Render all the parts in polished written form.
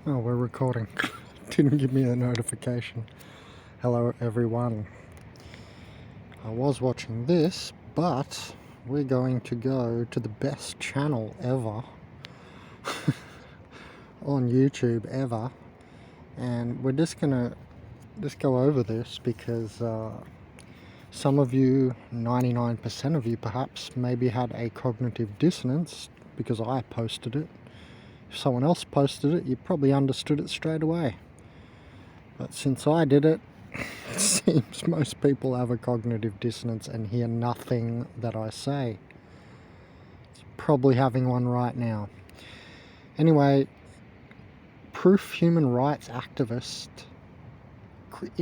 Oh, we're recording. Didn't give me a notification. Hello everyone. I was watching this, but we're going to go to the best channel ever on YouTube ever, and we're just gonna go over this because some of you, 99% of you perhaps, maybe had a cognitive dissonance because I posted it. If someone else posted it, you probably understood it straight away. But since I did it, it seems most people have a cognitive dissonance and hear nothing that I say. It's probably having one right now. Anyway, proof human rights activists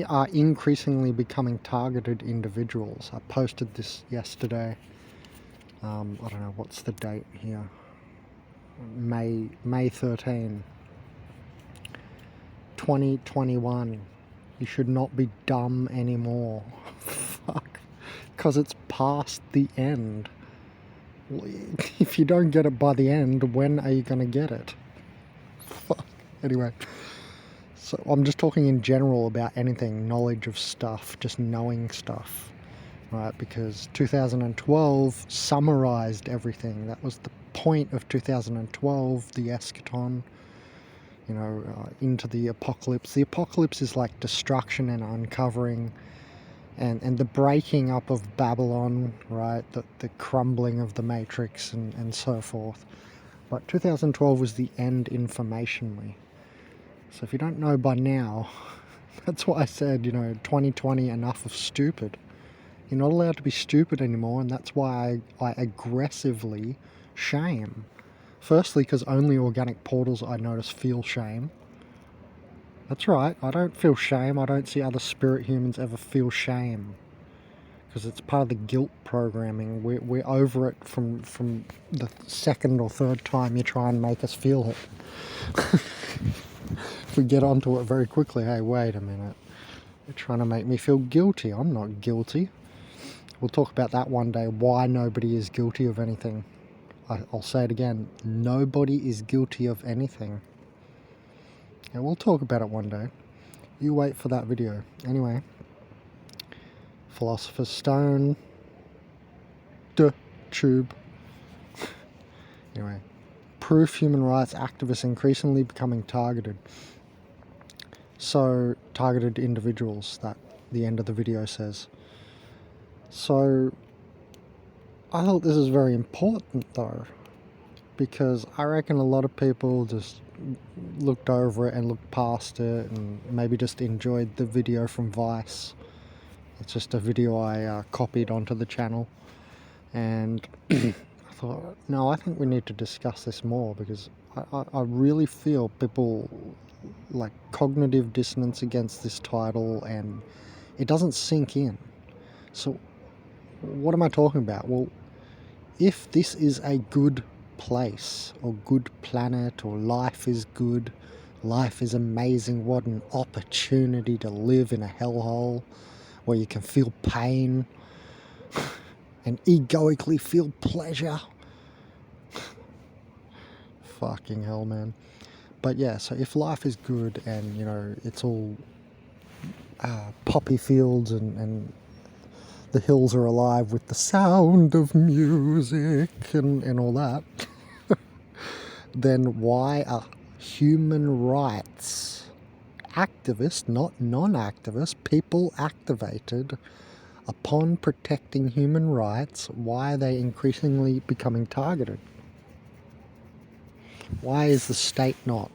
are increasingly becoming targeted individuals. I posted this yesterday. I don't know, what's the date here? May 13, 2021. You should not be dumb anymore. Fuck. Because it's past the end. If you don't get it by the end, when are you going to get it? Fuck. Anyway. So I'm just talking in general about anything, knowledge of stuff, just knowing stuff. Right? Because 2012 summarized everything. That was the point of 2012, the eschaton. Into the apocalypse. The apocalypse is like destruction and uncovering, and the breaking up of Babylon, right? The crumbling of the matrix and so forth. But 2012 was the end informationally. So if you don't know by now, that's why I said, 2020, enough of stupid. You're not allowed to be stupid anymore, and that's why I aggressively shame. Firstly, because only organic portals I notice feel shame. That's right, I don't feel shame. I don't see other spirit humans ever feel shame. Because it's part of the guilt programming. We're over it from the second or third time you try and make us feel it. If we get onto it very quickly, hey, wait a minute. You're trying to make me feel guilty. I'm not guilty. We'll talk about that one day, why nobody is guilty of anything. I'll say it again, nobody is guilty of anything. And we'll talk about it one day. You wait for that video. Anyway, Philosopher's Stone, tube. Anyway, proof human rights activists increasingly becoming targeted. So, targeted individuals, that the end of the video says. So, I thought this is very important though, because I reckon a lot of people just looked over it and looked past it and maybe just enjoyed the video from Vice. It's just a video I copied onto the channel, and I thought, no, I think we need to discuss this more, because I really feel people like cognitive dissonance against this title and it doesn't sink in. So what am I talking about? Well, if this is a good place or good planet, or life is good, life is amazing, what an opportunity to live in a hellhole where you can feel pain and egoically feel pleasure. Fucking hell, man. But yeah, so if life is good and it's all poppy fields and the hills are alive with the sound of music and all that, then why are human rights activists, not non-activists, people activated upon protecting human rights, why are they increasingly becoming targeted? Why is the state not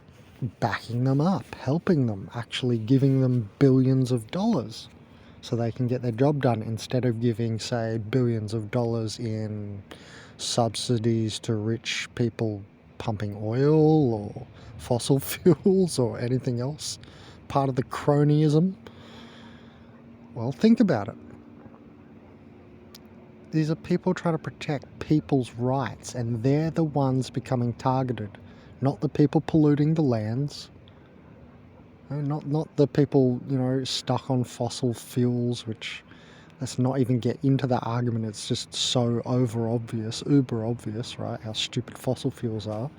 backing them up, helping them, actually giving them billions of dollars so they can get their job done, instead of giving, say, billions of dollars in subsidies to rich people pumping oil or fossil fuels or anything else, part of the cronyism? Well, think about it. These are people trying to protect people's rights, and they're the ones becoming targeted, not the people polluting the lands, not the people, stuck on fossil fuels, which, let's not even get into that argument. It's just so uber obvious, right, how stupid fossil fuels are.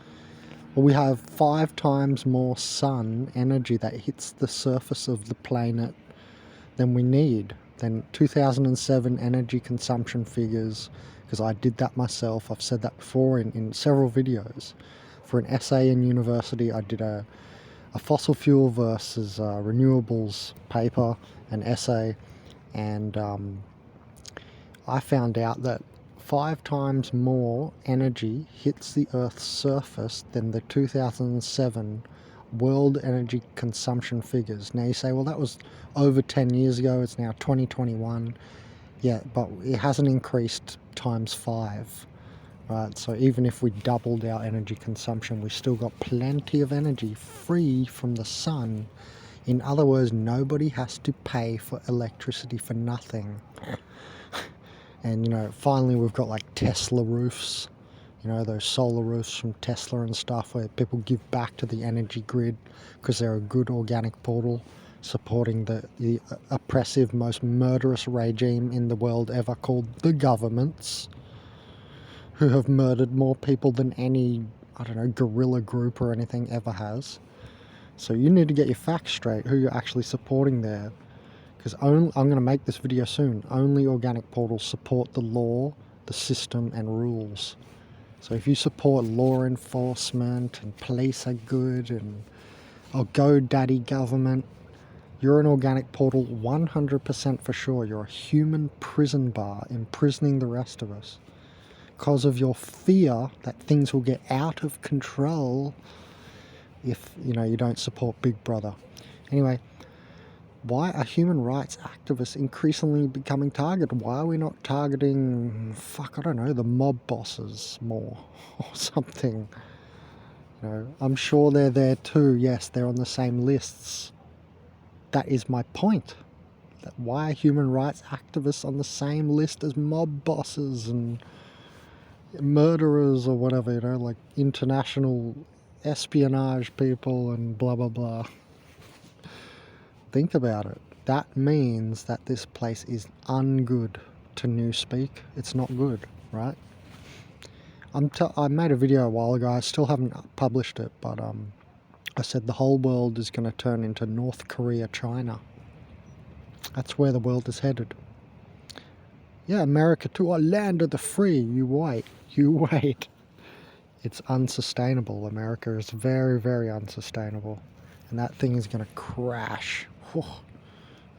Well, we have 5 times more sun energy that hits the surface of the planet than we need. Than 2007 energy consumption figures, because I did that myself. I've said that before in several videos. For an essay in university, I did a fossil fuel versus renewables paper, an essay, and I found out that 5 times more energy hits the Earth's surface than the 2007 world energy consumption figures. Now you say, well, that was over 10 years ago, it's now 2021. Yeah, but it hasn't increased times 5, right? So even if we doubled our energy consumption, we still got plenty of energy free from the sun. In other words, nobody has to pay for electricity for nothing. And, you know, finally we've got like Tesla roofs, you know, those solar roofs from Tesla and stuff, where people give back to the energy grid because they're a good organic portal supporting the oppressive, most murderous regime in the world ever, called the governments, who have murdered more people than any, I don't know, guerrilla group or anything ever has. So you need to get your facts straight, who you're actually supporting there. Because I'm going to make this video soon. Only organic portals support the law, the system, and rules. So if you support law enforcement and police are good and go daddy government, you're an organic portal 100% for sure. You're a human prison bar imprisoning the rest of us because of your fear that things will get out of control if, you know, you don't support Big Brother. Anyway, why are human rights activists increasingly becoming targeted? Why are we not targeting, I don't know, the mob bosses more or something? You know, I'm sure they're there too. Yes, they're on the same lists. That is my point. That why are human rights activists on the same list as mob bosses and murderers or whatever, you know, like international espionage people and blah, blah, blah. Think about it. That means that this place is ungood to newspeak. It's not good, right? I made a video a while ago. I still haven't published it, but I said the whole world is going to turn into North Korea, China. That's where the world is headed. Yeah, America too. Oh, land of the free. You wait. You wait. It's unsustainable. America is very, very unsustainable. And that thing is going to crash.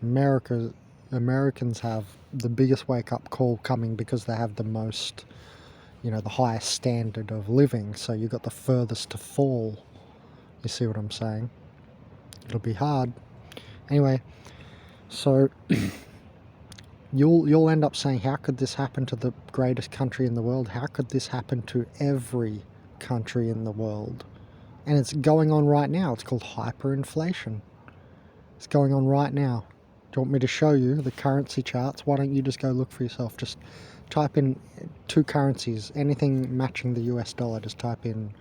Americans have the biggest wake-up call coming because they have the most, you know, the highest standard of living. So you've got the furthest to fall. You see what I'm saying? It'll be hard. Anyway, so you'll end up saying, how could this happen to the greatest country in the world? How could this happen to every country in the world? And it's going on right now. It's called hyperinflation. It's going on right now. Do you want me to show you the currency charts? Why don't you just go look for yourself? Just type in 2 currencies, anything matching the US dollar. Just type in,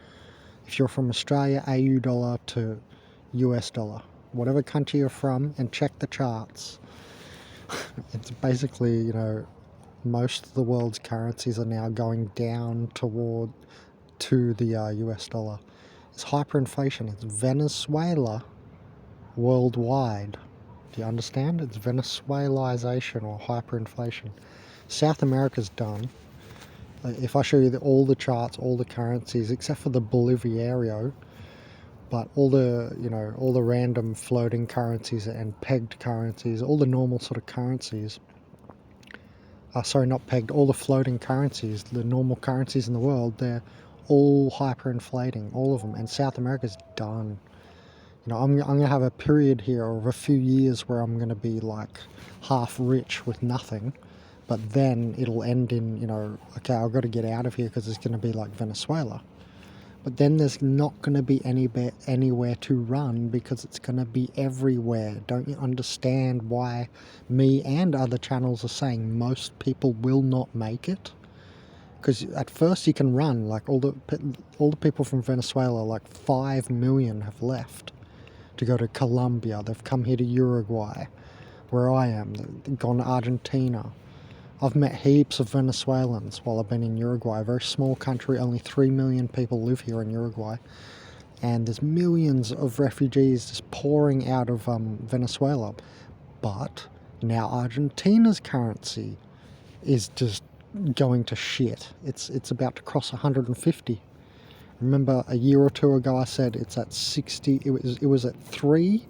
if you're from Australia, AU dollar to US dollar. Whatever country you're from, and check the charts. It's basically, you know, most of the world's currencies are now going down to the US dollar. It's hyperinflation. It's Venezuela worldwide. Do you understand? It's Venezuelization or hyperinflation. South America's done. If I show you all the charts, all the currencies, except for the Boliviario, but all the, you know, all the random floating currencies and pegged currencies, all the normal sort of currencies, sorry, not pegged, all the floating currencies, the normal currencies in the world, they're all hyperinflating, all of them, and South America's done. You know, I'm going to have a period here of a few years where I'm going to be like half rich with nothing, but then it'll end in, you know, okay, I've got to get out of here because it's going to be like Venezuela. But then there's not going to be anywhere to run because it's going to be everywhere. Don't you understand why me and other channels are saying most people will not make it? Because at first you can run, like all the people from Venezuela, like 5 million have left to go to Colombia. They've come here to Uruguay, where I am. They've gone to Argentina. I've met heaps of Venezuelans while I've been in Uruguay, a very small country. Only 3 million people live here in Uruguay. and there's millions of refugees just pouring out of Venezuela. But now Argentina's currency is just going to shit. It's about to cross 150. Remember a year or two ago I said it's at 60. It was at 3.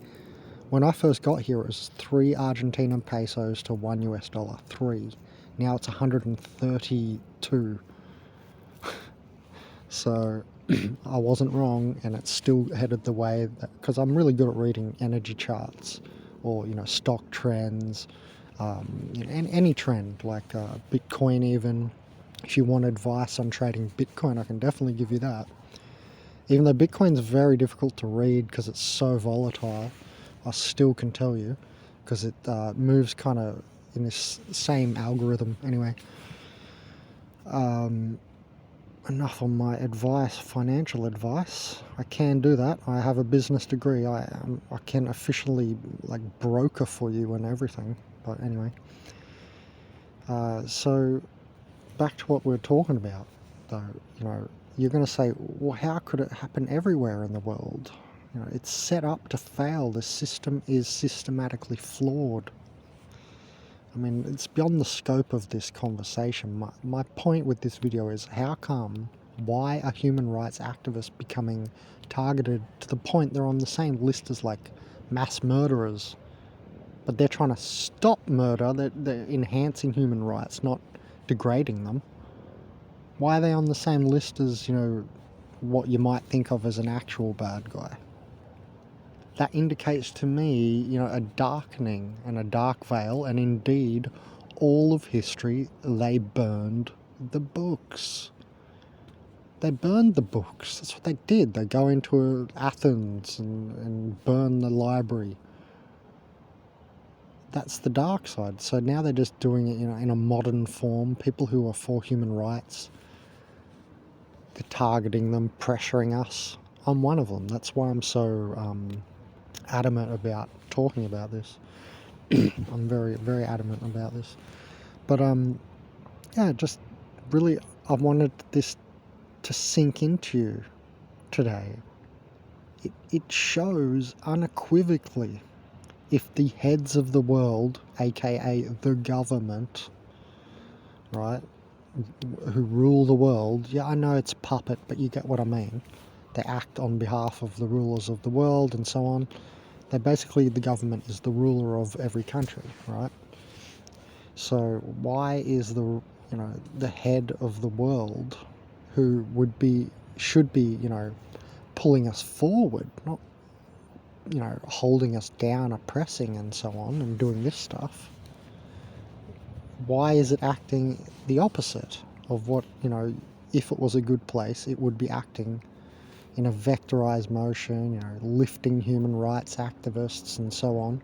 When I first got here, it was 3 Argentinian pesos to $1. 3. Now it's 132. So I wasn't wrong, and it's still headed the way because I'm really good at reading energy charts, or stock trends, any trend like Bitcoin. Even if you want advice on trading Bitcoin, I can definitely give you that. Even though Bitcoin's very difficult to read because it's so volatile, I still can tell you because it moves kind of in this same algorithm. Anyway, enough on my advice, financial advice. I can do that. I have a business degree. I can officially broker for you and everything. But anyway, so back to what we're talking about, though. You're going to say, well, how could it happen everywhere in the world? It's set up to fail. The system is systematically flawed. I mean, it's beyond the scope of this conversation. My point with this video is why are human rights activists becoming targeted to the point they're on the same list as mass murderers? But they're trying to stop murder. They're enhancing human rights, not degrading them. Why are they on the same list as, what you might think of as an actual bad guy? That indicates to me, a darkening and a dark veil, and indeed, all of history, they burned the books. They burned the books. That's what they did. They go into Athens and burn the library. That's the dark side. So now they're just doing it, in a modern form. People who are for human rights, they're targeting them, pressuring us. I'm one of them. That's why I'm so adamant about talking about this. I'm very, very adamant about this. But yeah, just really, I wanted this to sink into you today. It shows unequivocally, if the heads of the world, aka the government, right, who rule the world, yeah, I know it's puppet, but you get what I mean. They act on behalf of the rulers of the world and so on. The government is the ruler of every country, right? So why is the head of the world, who should be, pulling us forward, not, holding us down, oppressing and so on, and doing this stuff, why is it acting the opposite of what, if it was a good place, it would be acting in a vectorized motion, lifting human rights activists and so on?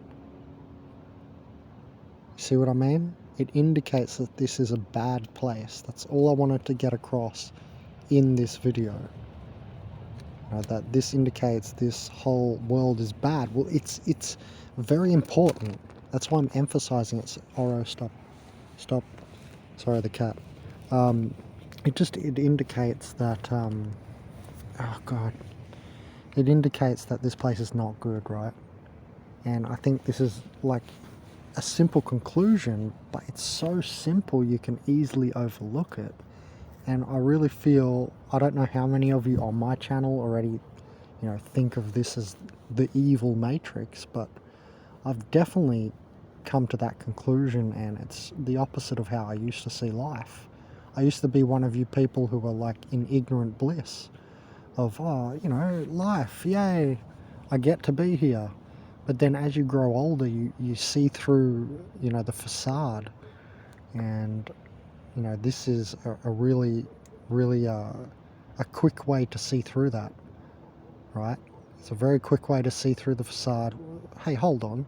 See what I mean? It indicates that this is a bad place. That's all I wanted to get across in this video. That this indicates this whole world is bad. Well, it's very important. That's why I'm emphasizing it. Oro, stop. Sorry, the cat. It indicates that, oh God. It indicates that this place is not good, right? And I think this is a simple conclusion, but it's so simple you can easily overlook it. And I really feel, I don't know how many of you on my channel already, think of this as the evil matrix, but I've definitely come to that conclusion, and it's the opposite of how I used to see life. I used to be one of you people who were in ignorant bliss of, life, yay, I get to be here. But then as you grow older, you see through, the facade. And, this is a really, really a quick way to see through that, right? It's a very quick way to see through the facade. Hey, hold on.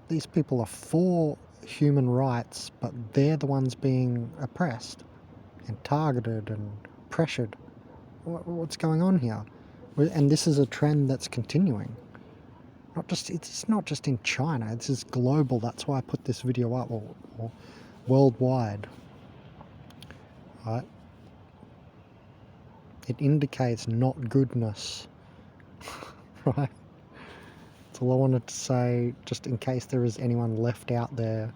These people are for human rights, but they're the ones being oppressed and targeted and pressured. What's going on here? And this is a trend that's continuing. It's not just in China, it's just global. That's why I put this video up, or worldwide. Right? It indicates not goodness right? That's all I wanted to say, just in case there is anyone left out there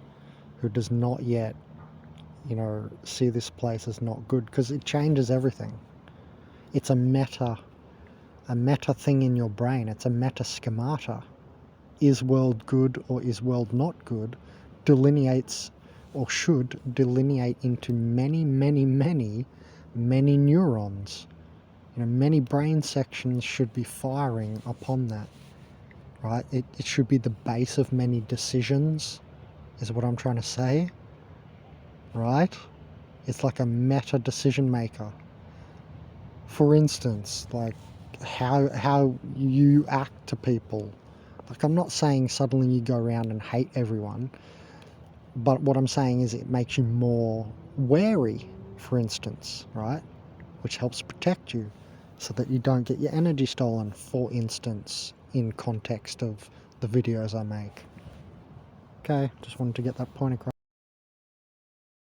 who does not yet, you know, see this place as not good, because it changes everything. It's a meta thing in your brain. It's a meta schemata. Is world good or is world not good delineates, or should delineate, into many neurons. You know, many brain sections should be firing upon that, right? It should be the base of many decisions, is what I'm trying to say, right? It's like a meta decision maker. For instance, like how you act to people. Like, I'm not saying suddenly you go around and hate everyone, but what I'm saying is it makes you more wary, for instance, right? Which helps protect you so that you don't get your energy stolen, for instance, in context of the videos I make. Okay, just wanted to get that point across.